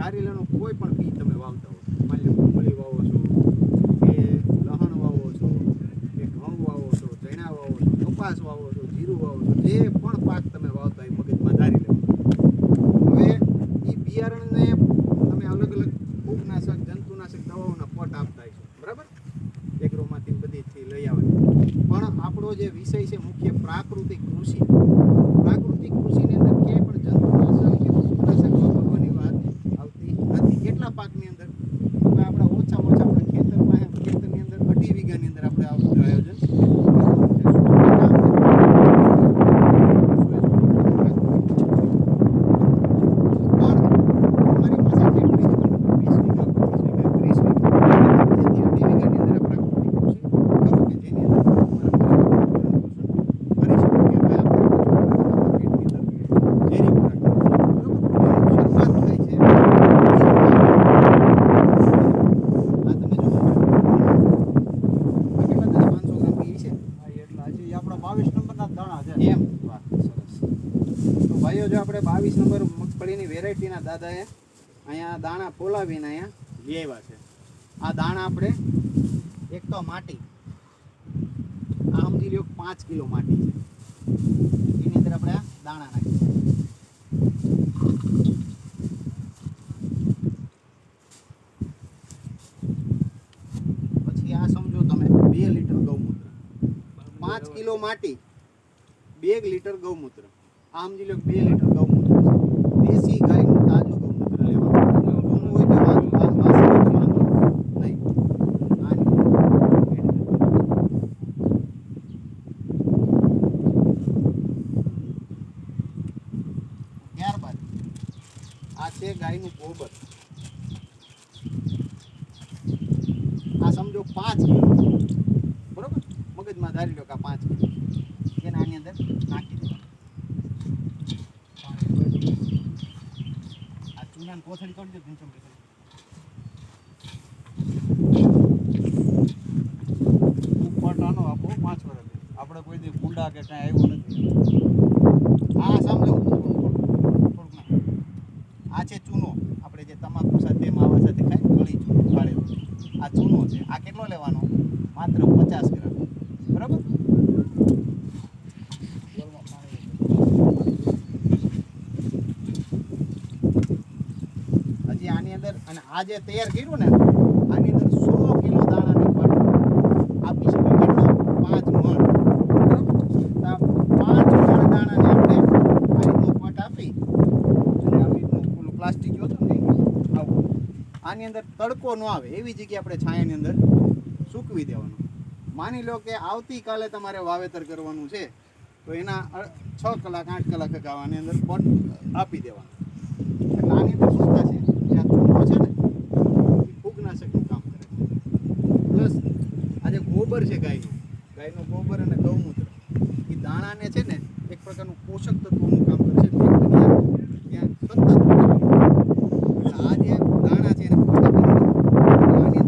ધારી લેવાનું કોઈ પણ બી તમે વાવતા હો, માની લો ડુંગળી વાવો છો કે લહણ વાવો છો કે ઘઉં વાવો છો, ચણા વાવો છો, કપાસ વાવો છો, જીરું વાવો છો, જે પણ પાક તમે વાવતા હોય મગજમાં ધારી લેવાનું. હવે એ બિયારણને તમે અલગ અલગ ફૂગનાશક જંતુનાશક દવાઓના પટ આપતા છો, બરાબર, એગ્રોમાંથી બધીથી લઈ આવવાની. પણ આપણો જે વિષય છે મુખ્ય પ્રાકૃતિક કૃષિ. પ્રાકૃતિક કૃષિની અંદર ક્યાંય પણ જંતુનાશક કે ફૂગનાશક વાપરવાની વાત આવતી નથી. કેટલા પાકની અંદર આપણે ઓછામાં ઓછા આપણે ખેતરની અંદર 2.5 વીઘાની અંદર આપણે આ બધું આયોજન જો આપણે 22 નંબર મગફળીની વેરાયટીના દાદાએ અહીંયા દાણા ફોલાવીને અહીંયા લઈ આવ્યા છે. આ દાણા આપણે એક તો માટી આ સમજી લ્યો 5 કિલો માટી છે, એની અંદર આપણે આ દાણા નાખીએ. પછી આ સમજો તમે 2 લીટર ગૌમૂત્ર, 5 કિલો માટી 2 લીટર ગૌમૂત્ર. આ સમજી લો 2 લીટર ગૌમૂત્ર છે. દેશી ગાયનું તાજું ગૌમૂત્ર લેવાનું. જૂનું હોય તો વાસી હોય તો વાંધો નહીં. ત્યારબાદ આ છે ગાયનું ગોબર. આ સમજો 5 કિલો, બરોબર, મગજમાં ધારી લો કે આ 5 કિલો, એને આની અંદર નાખી દો. કોથળી તોડી દો. ઉપરટાનો આપો 5 વર્ષ આપણે કોઈ દી કુંડા કે કાંઈ આવ્યું નથી. આ સમજો થોડુંક ના, આ છે ચૂનો, આપણે જે તમાકુ સાથે માવા સાથે ખાય ગળી ચૂનો કાઢેલો, આ ચૂનો છે. આ કેટલો લેવાનો? માત્ર 50 ગ્રામ, બરાબર. આની અંદર અને આ જે તૈયાર કર્યું ને આની અંદર 100 કિલો દાણાની પટ આપી શકે. કેટલો? 5 મણ, બરાબર. 5 મણ દાણાને આપણે આ રીતનું પટ આપી આવી રીતનું પેલું પ્લાસ્ટિક જોતું ને આવું આની અંદર તડકો ન આવે એવી જગ્યાએ આપણે છાયાની અંદર સૂકવી દેવાનું. માની લો કે આવતીકાલે તમારે વાવેતર કરવાનું છે તો એના 6 કલાક 8 કલાક આની અંદર પટ આપી દેવાનું. એટલે આની અંદર શું થશે? છે ને એ ફૂગનાશકનું કામ કરે છે. પ્લસ આ જે ગોબર છે ગાયનું ગોબર અને ગૌમૂત્ર એ દાણાને છે ને એક પ્રકારનું પોષક તત્વોનું કામ કરે છે. ત્યાં સતત આ જે દાણા છે એને આની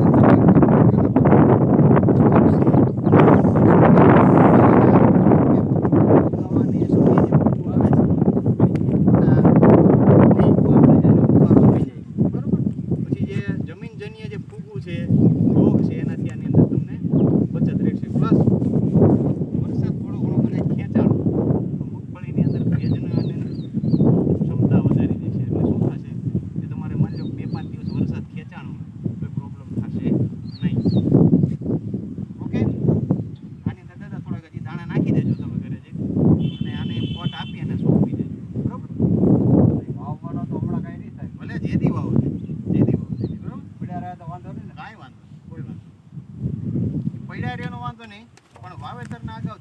અંદર વાંધો નહીં, પણ વાવેતરના અગાઉ